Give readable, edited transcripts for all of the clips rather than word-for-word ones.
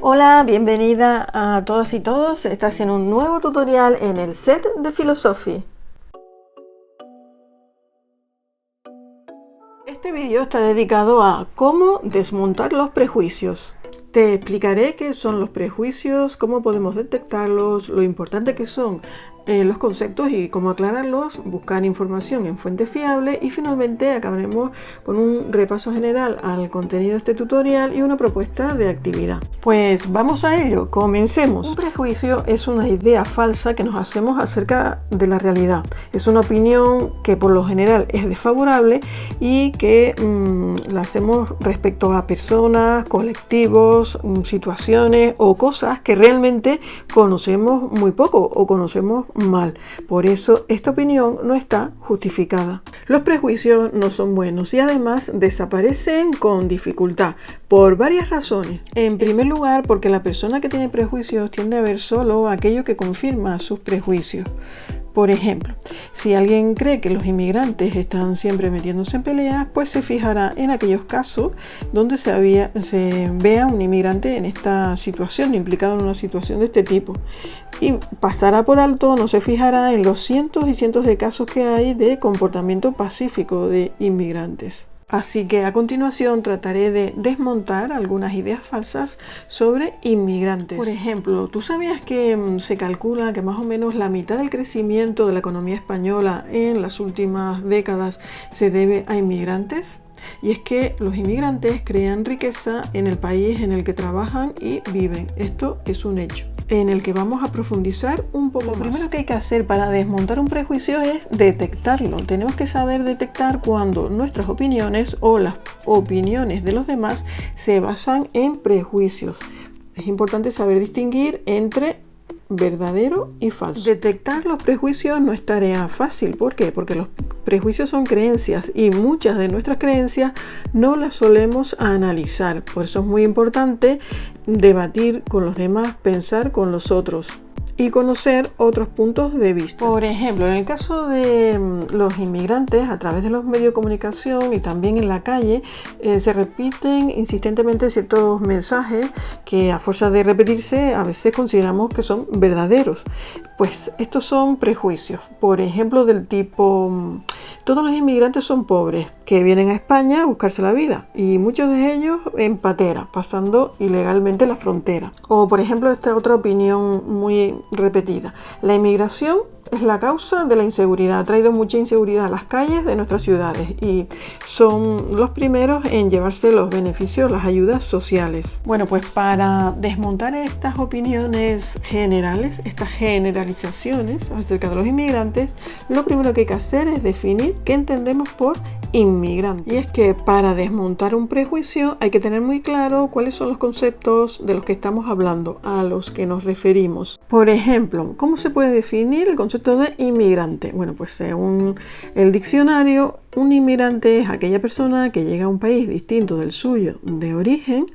Hola, bienvenida a todas y todos. Estás en un nuevo tutorial en el set de Philosophy. Este vídeo está dedicado a cómo desmontar los prejuicios. Te explicaré qué son los prejuicios, cómo podemos detectarlos, lo importante que son los conceptos y cómo aclararlos, buscar información en fuentes fiables y finalmente acabaremos con un repaso general al contenido de este tutorial y una propuesta de actividad. Pues vamos a ello, comencemos. Un prejuicio es una idea falsa que nos hacemos acerca de la realidad. Es una opinión que por lo general es desfavorable y que la hacemos respecto a personas, colectivos, situaciones o cosas que realmente conocemos muy poco o conocemos mal. Por eso esta opinión no está justificada. Los prejuicios no son buenos y además desaparecen con dificultad por varias razones. En primer lugar, porque la persona que tiene prejuicios tiende a ver solo aquello que confirma sus prejuicios. Por ejemplo, si alguien cree que los inmigrantes están siempre metiéndose en peleas, pues se fijará en aquellos casos donde se vea un inmigrante en esta situación, implicado en una situación de este tipo. Y pasará por alto, no se fijará en los cientos y cientos de casos que hay de comportamiento pacífico de inmigrantes. Así que a continuación trataré de desmontar algunas ideas falsas sobre inmigrantes. Por ejemplo, ¿tú sabías que se calcula que más o menos la mitad del crecimiento de la economía española en las últimas décadas se debe a inmigrantes? Y es que los inmigrantes crean riqueza en el país en el que trabajan y viven. Esto es un hecho en el que vamos a profundizar un poco más. Lo primero que hay que hacer para desmontar un prejuicio es detectarlo. Tenemos que saber detectar cuando nuestras opiniones o las opiniones de los demás se basan en prejuicios. Es importante saber distinguir entre verdadero y falso. Detectar los prejuicios no es tarea fácil. ¿Por qué? Porque los prejuicios son creencias y muchas de nuestras creencias no las solemos analizar. Por eso es muy importante debatir con los demás, pensar con los otros y conocer otros puntos de vista. Por ejemplo, en el caso de los inmigrantes, a través de los medios de comunicación y también en la calle, se repiten insistentemente ciertos mensajes que a fuerza de repetirse a veces consideramos que son verdaderos. Pues estos son prejuicios, por ejemplo, del tipo: todos los inmigrantes son pobres, que vienen a España a buscarse la vida, y muchos de ellos en patera, pasando ilegalmente la frontera. O por ejemplo, esta otra opinión muy repetida: la inmigración es la causa de la inseguridad, ha traído mucha inseguridad a las calles de nuestras ciudades y son los primeros en llevarse los beneficios, las ayudas sociales. Bueno, pues para desmontar estas opiniones generales, estas generalizaciones acerca de los inmigrantes, lo primero que hay que hacer es definir qué entendemos por inmigrante. Y es que para desmontar un prejuicio hay que tener muy claro cuáles son los conceptos de los que estamos hablando, a los que nos referimos. Por ejemplo, ¿cómo se puede definir el concepto de inmigrante? Bueno, pues según el diccionario, un inmigrante es aquella persona que llega a un país distinto del suyo de origen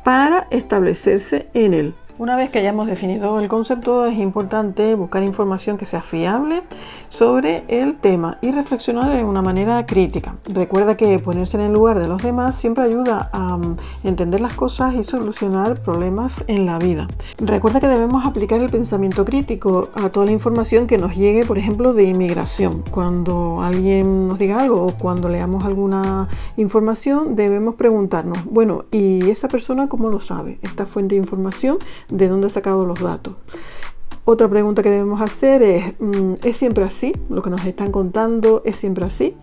para establecerse en él. Una vez que hayamos definido el concepto, es importante buscar información que sea fiable sobre el tema y reflexionar de una manera crítica. Recuerda que ponerse en el lugar de los demás siempre ayuda a entender las cosas y solucionar problemas en la vida. Recuerda que debemos aplicar el pensamiento crítico a toda la información que nos llegue, por ejemplo, de inmigración. Cuando alguien nos diga algo o cuando leamos alguna información, debemos preguntarnos: bueno, ¿y esa persona cómo lo sabe? Esta fuente de información, ¿de dónde ha sacado los datos? Otra pregunta que debemos hacer ¿es siempre así? ¿Lo que nos están contando es siempre así?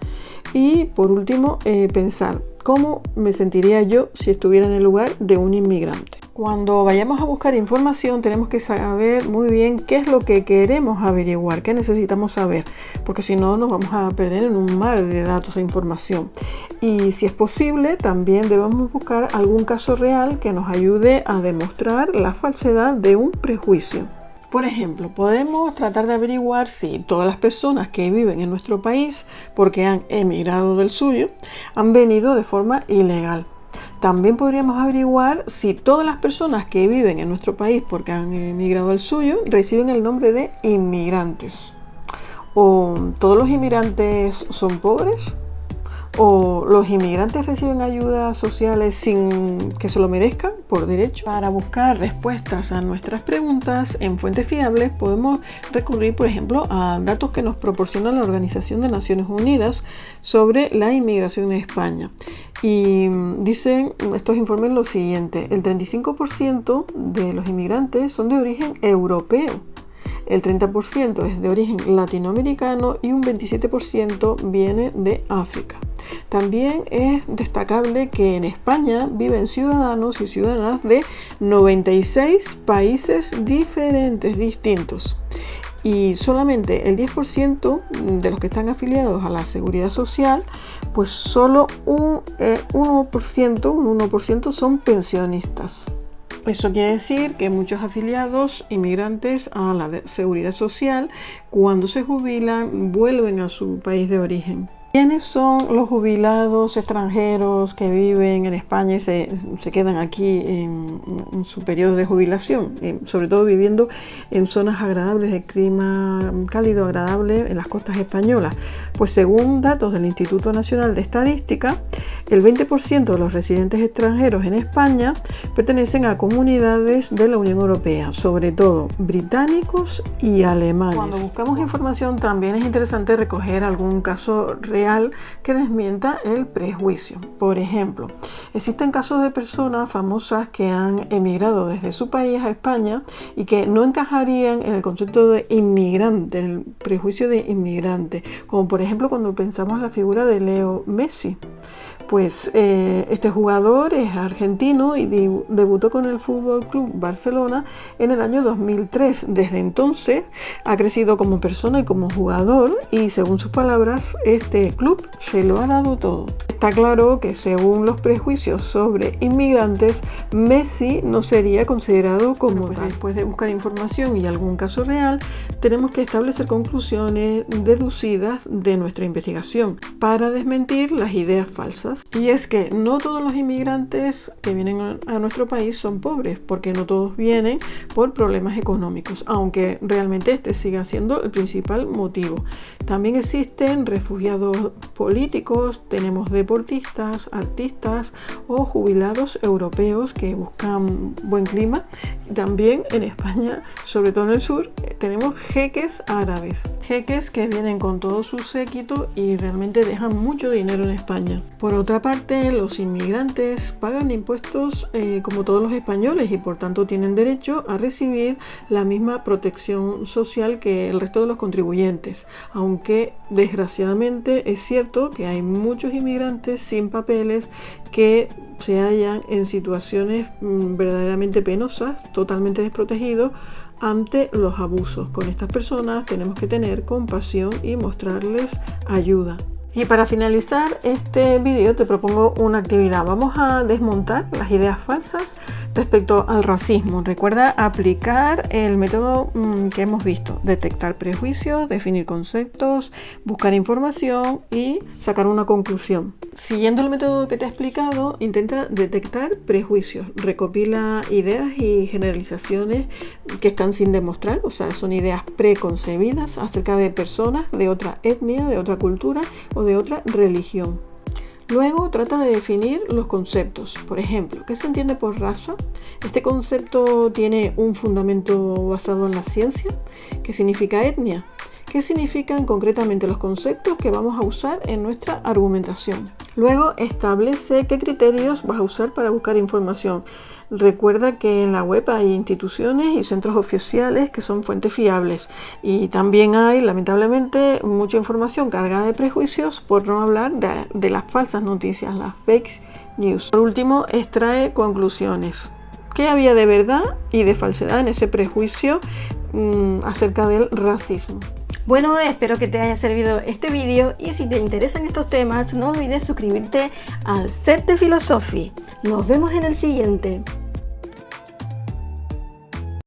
Y por último, pensar: ¿cómo me sentiría yo si estuviera en el lugar de un inmigrante? Cuando vayamos a buscar información, tenemos que saber muy bien qué es lo que queremos averiguar, qué necesitamos saber, porque si no nos vamos a perder en un mar de datos e información. Y si es posible, también debemos buscar algún caso real que nos ayude a demostrar la falsedad de un prejuicio. Por ejemplo, podemos tratar de averiguar si todas las personas que viven en nuestro país, porque han emigrado del suyo, han venido de forma ilegal. También podríamos averiguar si todas las personas que viven en nuestro país porque han emigrado al suyo reciben el nombre de inmigrantes. O todos los inmigrantes son pobres, ¿O los inmigrantes reciben ayudas sociales sin que se lo merezcan por derecho? Para buscar respuestas a nuestras preguntas en fuentes fiables podemos recurrir, por ejemplo, a datos que nos proporciona la Organización de Naciones Unidas sobre la inmigración en España. Y dicen estos informes lo siguiente: el 35% de los inmigrantes son de origen europeo, el 30% es de origen latinoamericano y un 27% viene de África. También es destacable que en España viven ciudadanos y ciudadanas de 96 países distintos. Y solamente el 10% de los que están afiliados a la Seguridad Social, pues solo un 1% son pensionistas. Eso quiere decir que muchos afiliados inmigrantes a la Seguridad Social, cuando se jubilan, vuelven a su país de origen. ¿Quiénes son los jubilados extranjeros que viven en España y se quedan aquí en su periodo de jubilación? Sobre todo viviendo en zonas agradables, de clima cálido, agradable, en las costas españolas. Pues según datos del Instituto Nacional de Estadística, el 20% de los residentes extranjeros en España pertenecen a comunidades de la Unión Europea, sobre todo británicos y alemanes. Cuando buscamos información también es interesante recoger algún caso real que desmienta el prejuicio. Por ejemplo, existen casos de personas famosas que han emigrado desde su país a España y que no encajarían en el concepto de inmigrante, en el prejuicio de inmigrante, como por ejemplo cuando pensamos en la figura de Leo Messi. Pues este jugador es argentino y debutó con el Fútbol Club Barcelona en el año 2003. Desde entonces ha crecido como persona y como jugador, y según sus palabras, este club se lo ha dado todo. Está claro que según los prejuicios sobre inmigrantes, Messi no sería considerado como tal. Después de buscar información y algún caso real, tenemos que establecer conclusiones deducidas de nuestra investigación para desmentir las ideas falsas. Y es que no todos los inmigrantes que vienen a nuestro país son pobres, porque no todos vienen por problemas económicos, aunque realmente este siga siendo el principal motivo. También existen refugiados políticos, tenemos deportistas, artistas o jubilados europeos que buscan buen clima. También en España, sobre todo en el sur, tenemos jeques árabes, jeques que vienen con todo su séquito y realmente dejan mucho dinero en España. Por otra parte, los inmigrantes pagan impuestos como todos los españoles y por tanto tienen derecho a recibir la misma protección social que el resto de los contribuyentes, aunque desgraciadamente es cierto que hay muchos inmigrantes sin papeles que se hallan en situaciones verdaderamente penosas, totalmente desprotegidos ante los abusos. Con estas personas tenemos que tener compasión y mostrarles ayuda. Y para finalizar este vídeo te propongo una actividad. Vamos a desmontar las ideas falsas respecto al racismo. Recuerda aplicar el método que hemos visto: detectar prejuicios, definir conceptos, buscar información y sacar una conclusión. Siguiendo el método que te he explicado, intenta detectar prejuicios, recopila ideas y generalizaciones que están sin demostrar, o sea, son ideas preconcebidas acerca de personas de otra etnia, de otra cultura o de otra religión. Luego trata de definir los conceptos. Por ejemplo, ¿qué se entiende por raza? ¿Este concepto tiene un fundamento basado en la ciencia? ¿Qué significa etnia? ¿Qué significan concretamente los conceptos que vamos a usar en nuestra argumentación? Luego establece qué criterios vas a usar para buscar información. Recuerda que en la web hay instituciones y centros oficiales que son fuentes fiables, y también hay, lamentablemente, mucha información cargada de prejuicios, por no hablar de las falsas noticias, las fake news. Por último, extrae conclusiones. ¿Qué había de verdad y de falsedad en ese prejuicio acerca del racismo? Bueno, espero que te haya servido este vídeo, y si te interesan estos temas no olvides suscribirte al Set de Philosophy. Nos vemos en el siguiente.